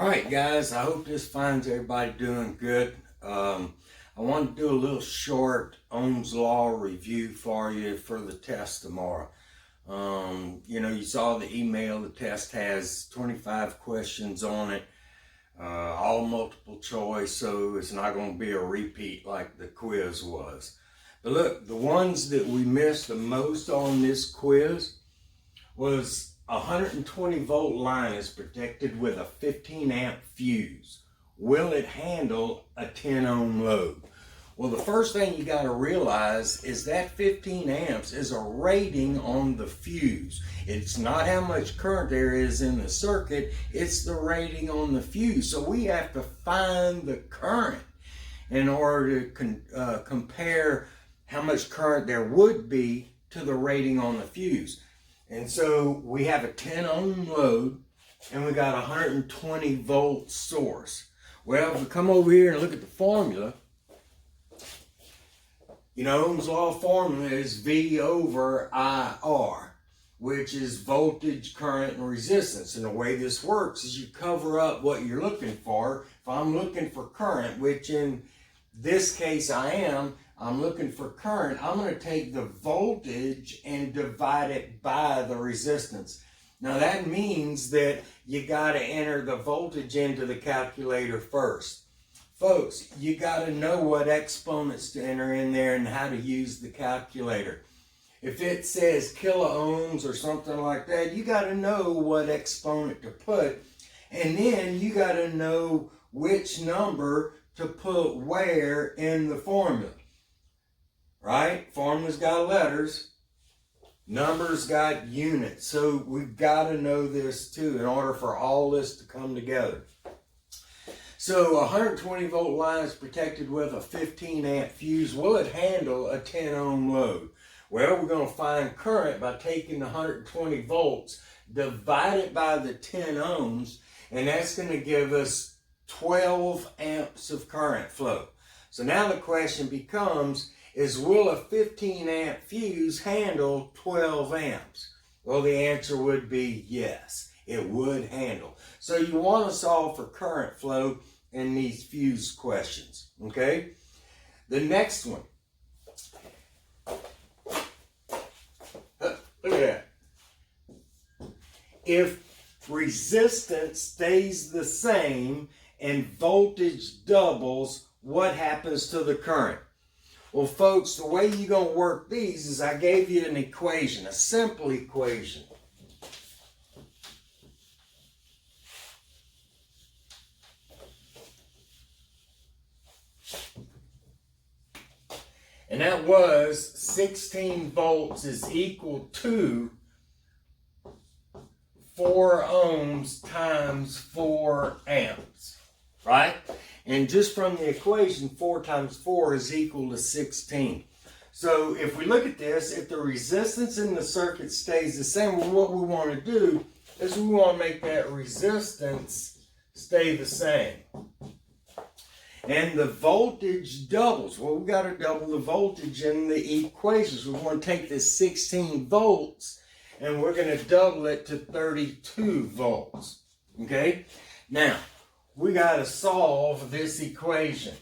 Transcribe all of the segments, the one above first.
All right, guys, I hope this finds everybody doing good. I want to do a little short Ohm's Law review for you for the test tomorrow. You saw the email. The test has 25 questions on it, all multiple choice, so it's not going to be a repeat like the quiz was. But look, the ones that we missed the most on this quiz was 120 volt line is protected with a 15 amp fuse. Will it handle a 10 ohm load? Well, the first thing you got to realize is that 15 amps is a rating on the fuse. It's not how much current there is in the circuit, it's the rating on the fuse. So we have to find the current in order to compare how much current there would be to the rating on the fuse. And so we have a 10 ohm load and we got a 120 volt source. Well, if we come over here and look at the formula, Ohm's Law formula is V over IR, which is voltage, current, and resistance. And the way this works is you cover up what you're looking for. If I'm looking for current, which in this case I'm looking for current, I'm going to take the voltage and divide it by the resistance. Now that means that you got to enter the voltage into the calculator first. Folks, you got to know what exponents to enter in there and how to use the calculator. If it says kilo ohms or something like that, you got to know what exponent to put. And then you got to know which number to put where in the formula. Right? Formula's got letters, numbers got units. So we've got to know this too in order for all this to come together. So a 120 volt line is protected with a 15 amp fuse. Will it handle a 10 ohm load? Well, we're going to find current by taking the 120 volts, divide it by the 10 ohms, and that's going to give us 12 amps of current flow. So now the question becomes, will a 15 amp fuse handle 12 amps? Well, the answer would be yes, it would handle. So you want to solve for current flow in these fuse questions, okay? The next one. Look at that. If resistance stays the same and voltage doubles, what happens to the current? Well, folks, the way you're going to work these is I gave you an equation, a simple equation. And that was 16 volts is equal to 4 ohms times 4 amps, right? And just from the equation, 4 times 4 is equal to 16. So if we look at this, if the resistance in the circuit stays the same, well, what we want to do is we want to make that resistance stay the same. And the voltage doubles. Well, we've got to double the voltage in the equations. We want to take this 16 volts and we're going to double it to 32 volts. Okay? Now, we got to solve this equation.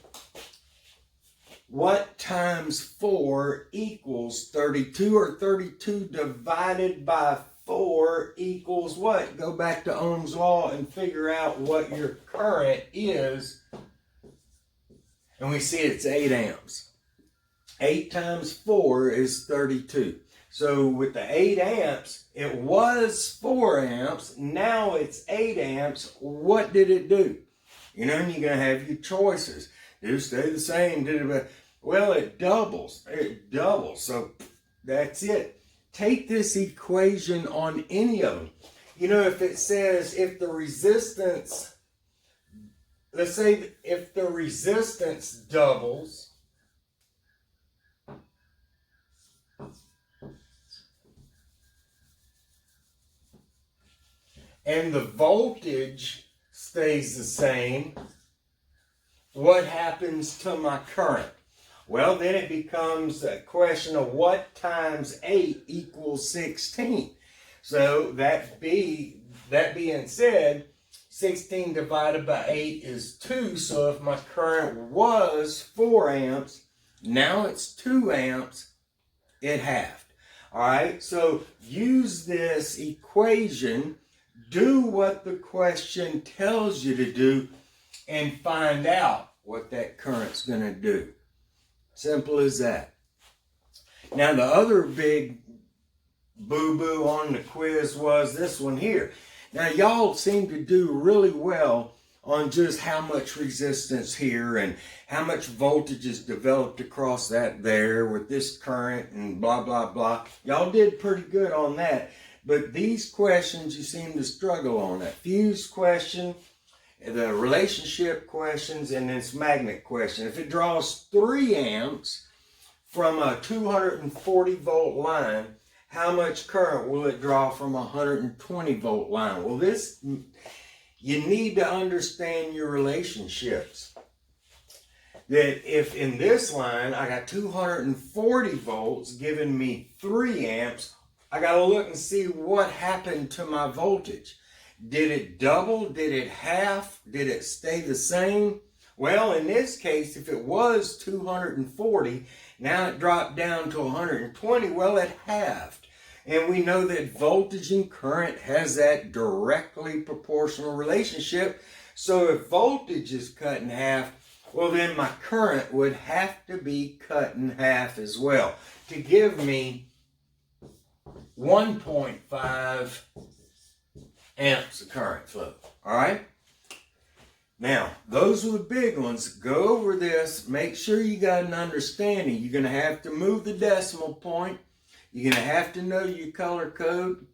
What times 4 equals 32, or 32 divided by 4 equals what? Go back to Ohm's Law and figure out what your current is. And we see it's 8 amps. 8 times 4 is 32. So with the 8 amps, it was 4 amps. Now it's 8 amps. What did it do? And you're going to have your choices. Did it stay the same? Well, it doubles. It doubles. So that's it. Take this equation on any of them. If it says if the resistance, let's say if the resistance doubles, and the voltage stays the same, what happens to my current? Well, then it becomes a question of what times 8 equals 16. So that being said, 16 divided by 8 is 2. So if my current was 4 amps, now it's 2 amps, it halved. All right, so use this equation, do what the question tells you to do, and find out what that current's going to do. Simple as that. Now, the other big boo-boo on the quiz was this one here. Now, y'all seem to do really well on just how much resistance here and how much voltage is developed across that there with this current and blah, blah, blah. Y'all did pretty good on that. But these questions you seem to struggle on. That fuse question, the relationship questions, and this magnet question. If it draws 3 amps from a 240 volt line, how much current will it draw from a 120 volt line? Well, you need to understand your relationships. That if in this line I got 240 volts giving me 3 amps, I got to look and see what happened to my voltage. Did it double? Did it half? Did it stay the same? Well, in this case, if it was 240, now it dropped down to 120, well, it halved. And we know that voltage and current has that directly proportional relationship. So if voltage is cut in half, well, then my current would have to be cut in half as well to give me 1.5 amps of current flow. All right? Now, those are the big ones. Go over this. Make sure you got an understanding. You're going to have to move the decimal point. You're going to have to know your color code.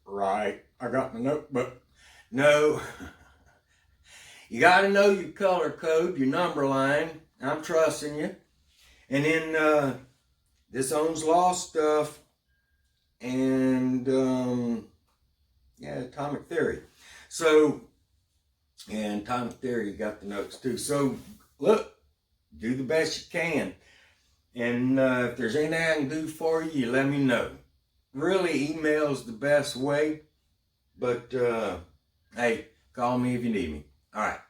Right. I got my notebook. No. You got to know your color code, your number line. I'm trusting you. And then this Ohm's law stuff and atomic theory. So, and atomic theory, you got the notes too. So, look, do the best you can. And if there's anything I can do for you, you let me know. Really, email's the best way. But, hey, call me if you need me. All right.